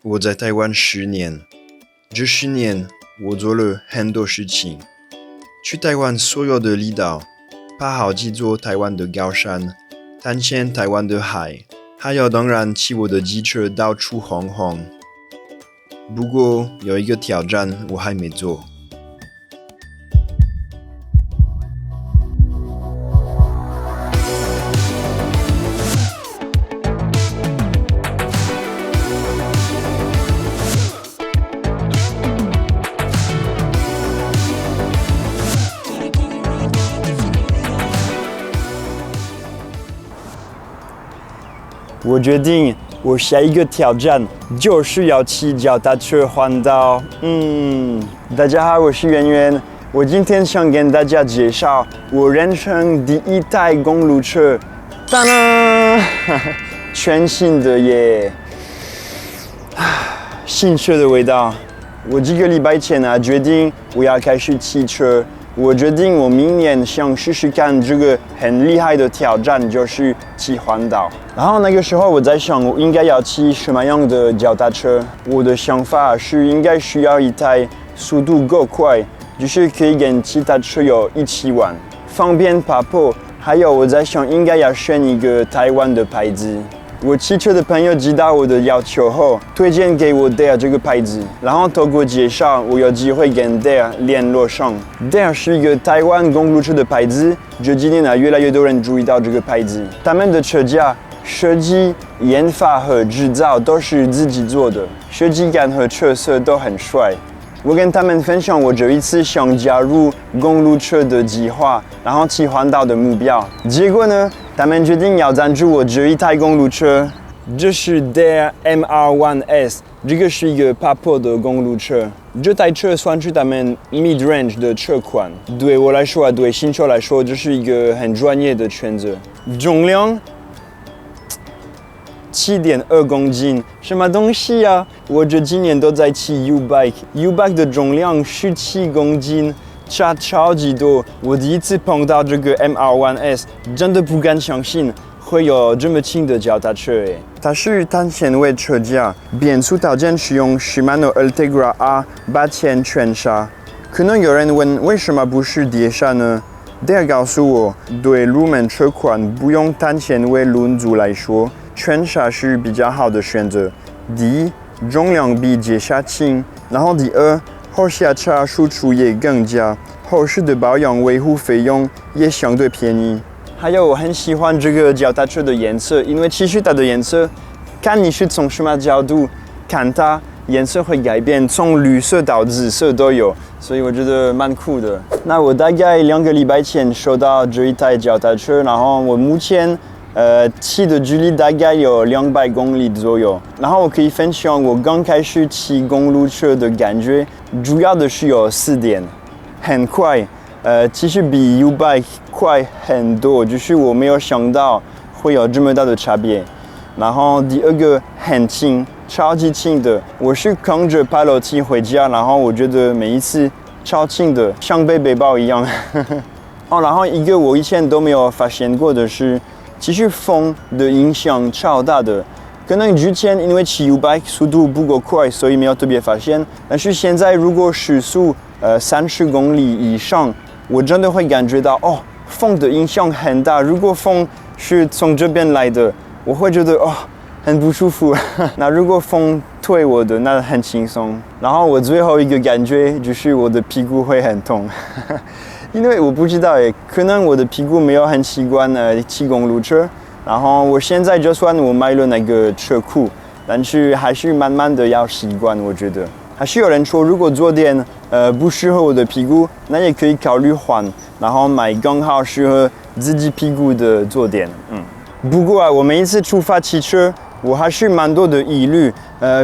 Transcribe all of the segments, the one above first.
我在台湾10年，这10年我做了很多事情，去台湾所有的离岛，爬好几座台湾的高山，探险台湾的海，还有当然骑我的机车到处晃晃。不过有一个挑战我还没做。我决定，我下一个挑战就是要骑脚踏车环岛。大家好，我是圆圆。我今天想跟大家介绍我人生第一台公路车，当当，全新的耶，新车的味道。我几个礼拜前决定我要开始骑车。我决定，我明年想试试看这个很厉害的挑战，就是骑环岛。然后那个时候我在想，我应该要骑什么样的脚踏车？我的想法是应该需要一台速度够快，就是可以跟其他车友一起玩，方便爬坡。还有我在想，应该要选一个台湾的牌子。我骑车的朋友知道我的要求后，推荐给我 Dare 这个牌子，然后透过介绍，我有机会跟 Dare 联络上。Dare 是一个台湾公路车的牌子，这几年越来越多人注意到这个牌子。他们的车架设计、研发和制造都是自己做的，设计感和车色都很帅。我跟他们分享我这一次想加入公路车的计划，然后骑环岛的目标。结果呢，他们决定要赞助我这一台公路车，这是 Dare MR1S， 这个是一个爬坡的公路车。这台车算是他们 mid-range 的车款，对我来说对新手来说，这是一个很专业的选择。重量7.2公斤，什么东西啊？我这几年都在骑 U-Bike 的重量17公斤，差超级多。我第一次碰到这个 MR1S， 真的不敢相信会有这么轻的脚踏车诶。它是碳纤维车架，变速套件是用 Shimano Ultegra R8000全刹。可能有人问，为什么不是碟刹呢？Dare 告诉我，对入门车款不用碳纤维轮组来说，全刹是比较好的选择。第一，重量比碟刹轻，然后第二，后下叉输出也更佳，后续的保养维护费用也相对便宜。还有，我很喜欢这个脚踏车的颜色，因为其实它的颜色，看你是从什么角度看它，颜色会改变，从绿色到紫色都有，所以我觉得蛮酷的。那我大概2个礼拜前收到这一台脚踏车，然后我目前骑的距离大概有200公里左右，然后我可以分享我刚开始骑公路车的感觉，主要的是有4点，很快，其实比 U-Bike 快很多，就是我没有想到会有这么大的差别。然后第二个很轻，超级轻的，我是扛着爬楼梯回家，然后我觉得每一次超轻的，像背包一样。然后一个我以前都没有发现过的是，其实风的影响超大的，可能之前因为骑 U-Bike 速度不够快，所以没有特别发现。但是现在如果时速30公里以上，我真的会感觉到风的影响很大。如果风是从这边来的，我会觉得很不舒服。那如果风推我的，那很轻松。然后我最后一个感觉就是我的屁股会很痛。因为我不知道可能我的屁股没有很习惯骑公路车，然后我现在就算我买了那个车库，但是还是慢慢的要习惯。我觉得还是有人说，如果坐垫不适合我的屁股，那也可以考虑换，然后买刚好适合自己屁股的坐垫。不过我每一次出发骑车，我还是蛮多的疑虑，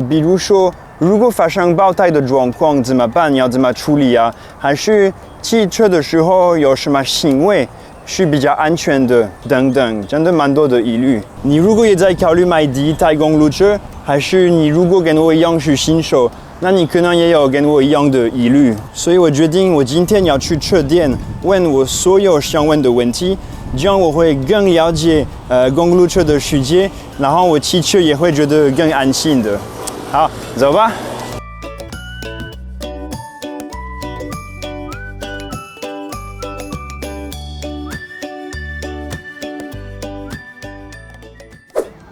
比如说，如果发生爆胎的状况怎么办？要怎么处理啊？还是骑车的时候有什么行为是比较安全的？等等，真的蛮多的疑虑。你如果也在考虑买第一台公路车，还是你如果跟我一样是新手，那你可能也有跟我一样的疑虑。所以我决定，我今天要去车店问我所有想问的问题，这样我会更了解公路车的世界，然后我骑车也会觉得更安心的。好，走吧。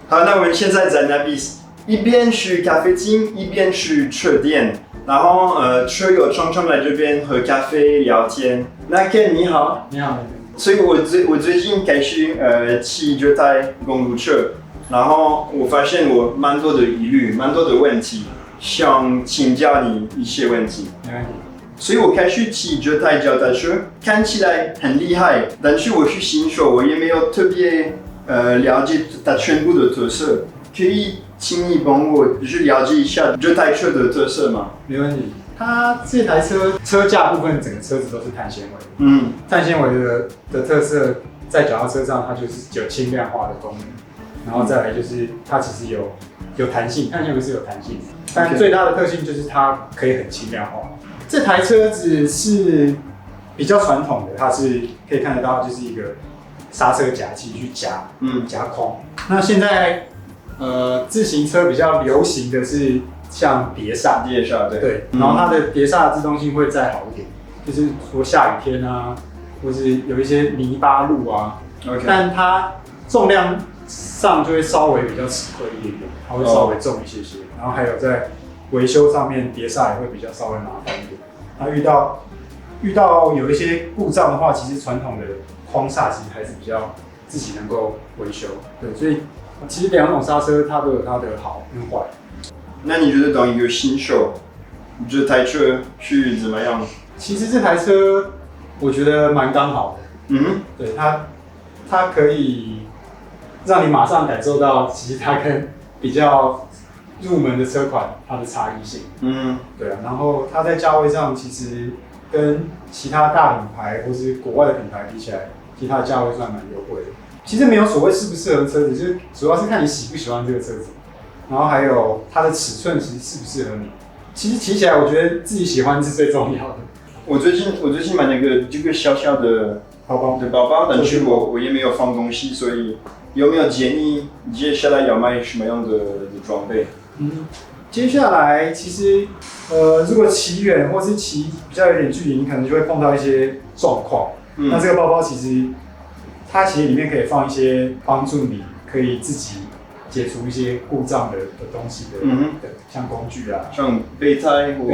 好，那我们现在在那边，一边是咖啡厅，一边是车店。然后车友常常来这边喝咖啡聊天。那 Ken 你好，你好。所以我最近开始骑这台公路车，然后我发现我蛮多的疑虑，蛮多的问题，想请教你一些问题。没问题。所以我开始骑这台脚踏车，看起来很厉害，但是我是新手，我也没有特别了解它全部的特色。可以请你帮我就是了解一下这台车的特色吗？没问题。它这台车架部分整个车子都是碳纤维。碳纤维的特色在脚踏车上，它就是有轻量化的功能。然后再来就是它其实有弹性，碳纤维是有弹性的，但最大的特性就是它可以很轻量化。这台车子是比较传统的，它是可以看得到就是一个刹车夹器去夹空。那现在自行车比较流行的是像碟刹，对，然后它的碟刹自动性会再好一点，就是说下雨天啊，或是有一些泥巴路啊，但它重量上就会稍微比较吃亏一点点，它会稍微重一些些，然后还有在维修上面碟刹也会比较稍微麻烦一点。那遇到有一些故障的话，其实传统的框刹其实还是比较自己能够维修，对，所以其实两种刹车它都有它的好跟坏。那你觉得当一个新手，这台车是怎么样？其实这台车我觉得蛮刚好的，对，它可以让你马上感受到，其实它跟比较入门的车款它的差异性，对啊，然后它在价位上其实跟其他大品牌或是国外的品牌比起来，其实它的价位算蛮优惠的。其实没有所谓适不适合车子，就是主要是看你喜不喜欢这个车子，然后还有它的尺寸其实适不适合你。其实骑起来，我觉得自己喜欢是最重要的。我最近买那个这个小小的包包，但是我也没有放东西，所以有没有建议接下来要买什么样的装备？接下来其实如果骑远或是骑比较有点距离，你可能就会碰到一些状况。那这个包包其实它其实里面可以放一些帮助你可以自己解除一些故障的东西的，像工具啊，像备胎或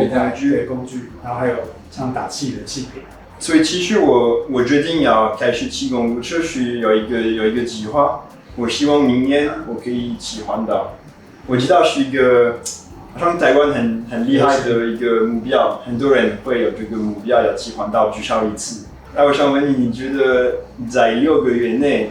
工具，然后还有像打气的气瓶。所以其实我决定要开始骑公路车是有一个计划，我希望明年我可以骑环岛。我知道是一个好像台湾很厉害的一个目标，很多人会有这个目标要骑环岛至少一次。那我想问你，你觉得在6个月内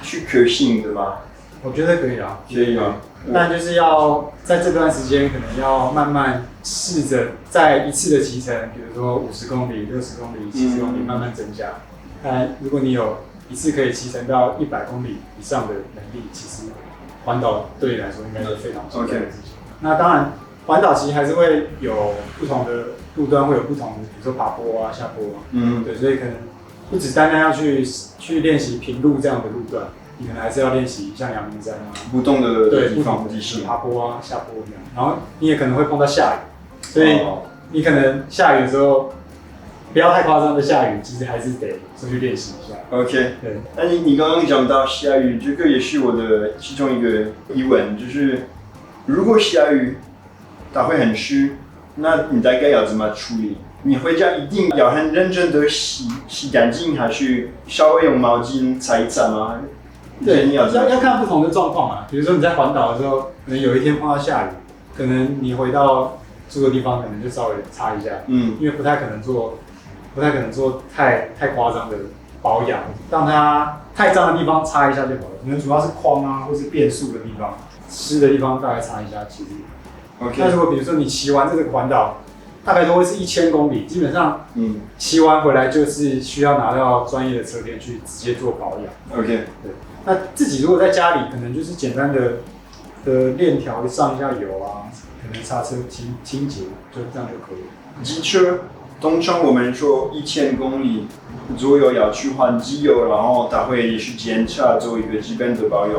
是可行的吗？我觉得可以啊，可以吗？但就是要在这段时间，可能要慢慢试着在一次的骑程，比如说50公里、60公里、70公里慢慢增加。但如果你有一次可以骑乘到100公里以上的能力，其实环岛对你来说应该是非常重要的事情。那当然，环岛其实还是会有不同的路段，会有不同的，比如说爬坡啊、下坡啊，对，所以可能不只单单要去练习平路这样的路段。你可能还是要练习像阳明山啊，不同的不同的地势，爬坡啊、下坡这样。然后你也可能会碰到下雨，所以你可能下雨的时候不要太夸张的下雨，其实还是得出去练习一下。OK， 对。那你刚刚讲到下雨，这个也是我的其中一个疑问，就是如果下雨，它会很湿，那你大概要怎么处理？你回家一定要很认真的洗干净，还是稍微用毛巾擦一擦吗？对，要看不同的状况啊。比如说你在环岛的时候，可能有一天碰到下雨，可能你回到住的地方，可能就稍微擦一下，因为不太可能做太夸张的保养，让它太脏的地方擦一下就好了。可能主要是框啊，或是变速的地方，湿的地方大概擦一下其实。OK。那如果比如说你骑完这个环岛，大概都会是1000公里，基本上，骑完回来就是需要拿到专业的车店去直接做保养。OK。对。那自己如果在家里，可能就是简单的链条上一下油啊，可能刹车清洁，就这样就可以了。机车通常我们说1000公里左右要去换机油，然后它会也是检查做一个基本的保养。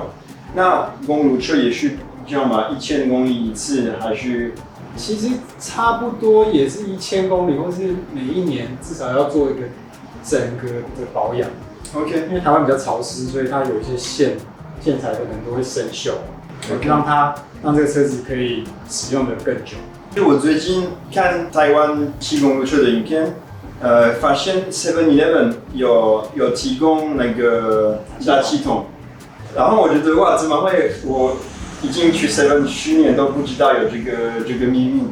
那公路车也是这样吗？1000公里一次还是？其实差不多也是1000公里，或是每一年至少要做一个整个的保养。OK， 因为台湾比较潮湿，所以它有一些线材可能都会生锈，让这个车子可以使用的更久。就我最近看台湾骑公路车的影片，发现 7-Eleven 有提供那个加气筒，然后我觉得哇，怎么会我已经去 7 10年都不知道有这个秘密，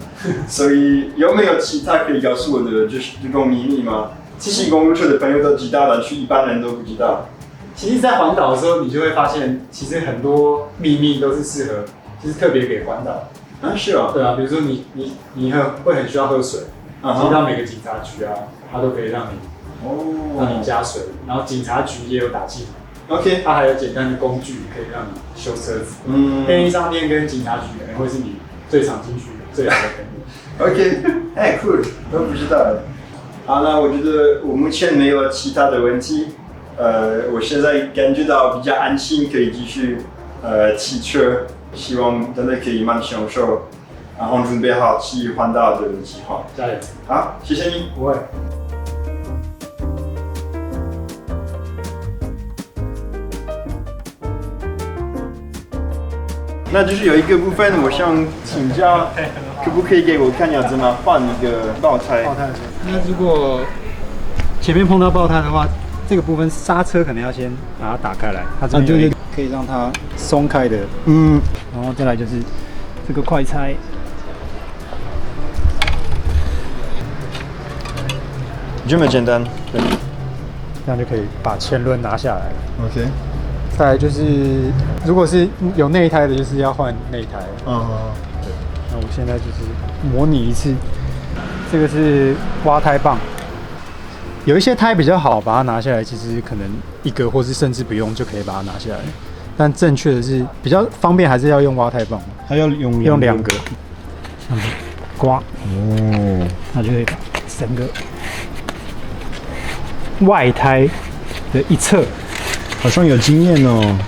所以有没有其他可以告诉我的就是这种秘密吗？骑公路车的朋友都知道了，去一般人都不知道。其实，在环岛的时候，你就会发现，其实很多秘密都是适合，就是特别给环岛。啊，是哦。对啊，比如说你会很需要喝水，其实到每个警察局啊，它都可以让你加水，然后警察局也有打气筒。OK， 它还有简单的工具可以让你修车子。便利商店跟警察局可能会是你最常进去最好的朋友。OK， 哎，cool， 都不知道。好，那我觉得我目前没有其他的问题。我现在感觉到比较安心，可以继续骑车，希望真的可以蛮享受，然后准备好去环岛的计划。加油！好，谢谢你。不会。那就是有一个部分，我想请教，可不可以给我看要怎么换一个爆胎？那如果前面碰到爆胎的话，这个部分刹车可能要先把它打开来，它这边有一个可以让它松开的，然后再来就是这个快拆，这么简单，对，这样就可以把前轮拿下来。OK。再来就是，如果是有内胎的，就是要换内胎。对。那我现在就是模拟一次，这个是挖胎棒。有一些胎比较好，把它拿下来，其实可能一个或是甚至不用就可以把它拿下来。但正确的是比较方便，还是要用挖胎棒。还要用2个，刮。那就可以把整个外胎的一侧。好像有经验哦，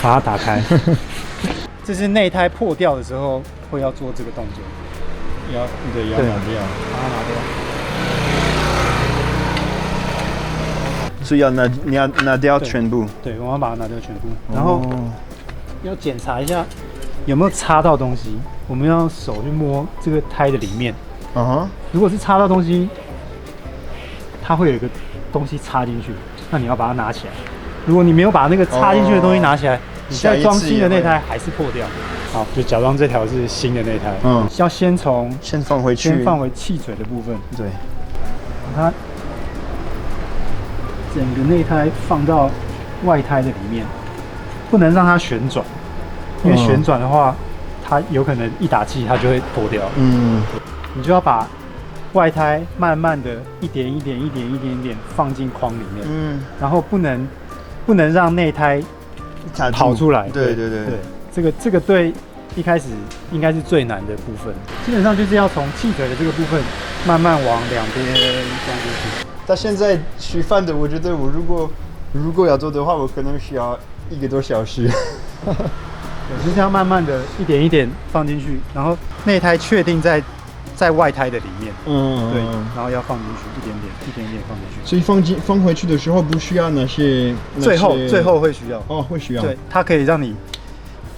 把它打开。这是内胎破掉的时候会要做这个动作，要拿掉，把它拿掉。所以你要拿掉全部。对，我要把它拿掉全部，然后要检查一下有没有插到东西。我们要手去摸这个胎的里面。如果是插到东西，它会有一个东西插进去，那你要把它拿起来。如果你没有把那个插进去的东西拿起来，你再装新的内胎还是破掉。好，就假装这条是新的内胎。要先放回去，先放回气嘴的部分。对，把它整个内胎放到外胎的里面，不能让它旋转，因为旋转的话，它有可能一打气它就会破掉。你就要把外胎慢慢的一点放进框里面。然后不能让内胎跑出来。对，这个对一开始应该是最难的部分。基本上就是要从气腿的这个部分慢慢往两边装进去。他现在吃饭的，我觉得我如果要做的话，我可能需要1个多小时。就是要慢慢的一点放进去，然后内胎确定在外胎的里面。对，然后要放进去一点放进去。所以放回去的时候不需要那些最后会需要。会需要。对，它可以让你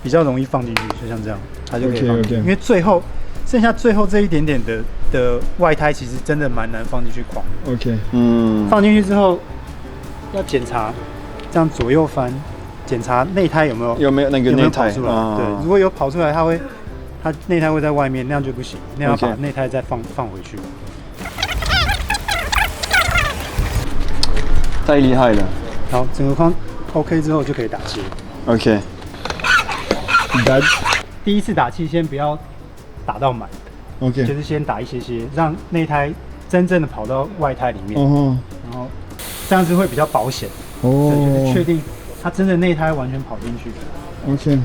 比较容易放进去，就像这样，它就可以放进去。因为剩下最后这一点的外胎，其实真的蛮难放进去框。放进去之后要检查，这样左右翻，检查内胎有没有那个内胎跑出来。对，如果有跑出来，它内胎会在外面，那样就不行，那样要把内胎再放回去。太厉害了。好，整个框 OK 之后就可以打气。OK。第一次打气先不要打到满。OK。就是先打一些，让内胎真正的跑到外胎里面。然后这样子会比较保险。就是确定它真的内胎完全跑进去。OK。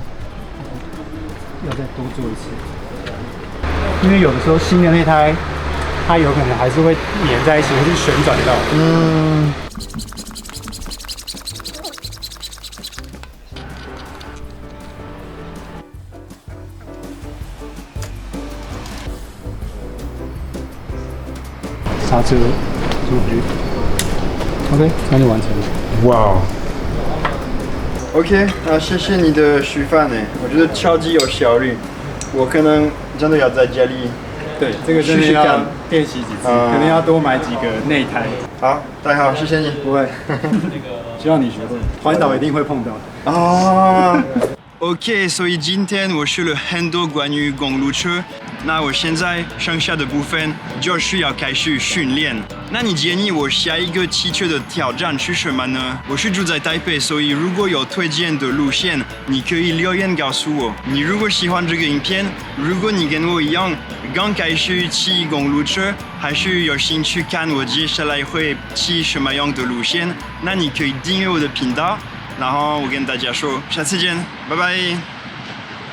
要再多做一次，因为有的时候新的内胎，它有可能还是会粘在一起，或是旋转到。刹车、出局。OK， 那就完成了。哇、OK， 那谢谢你的示范呢，我觉得超级有效率。我可能真的要在家里。对，这个真的要练习几次，可能要多买几个内胎。好，大家好，谢谢你。不会，希望你学会，环岛一定会碰到的。啊。OK， 所以今天我学了很多关于公路车。那我现在剩下的部分就需要开始训练。那你建议我下一个汽车的挑战是什么呢？我是住在台北，所以如果有推荐的路线，你可以留言告诉我。你如果喜欢这个影片，如果你跟我一样刚开始骑公路车，还是有兴趣看我接下来会骑什么样的路线，那你可以订阅我的频道。然后我跟大家说，下次见，拜拜。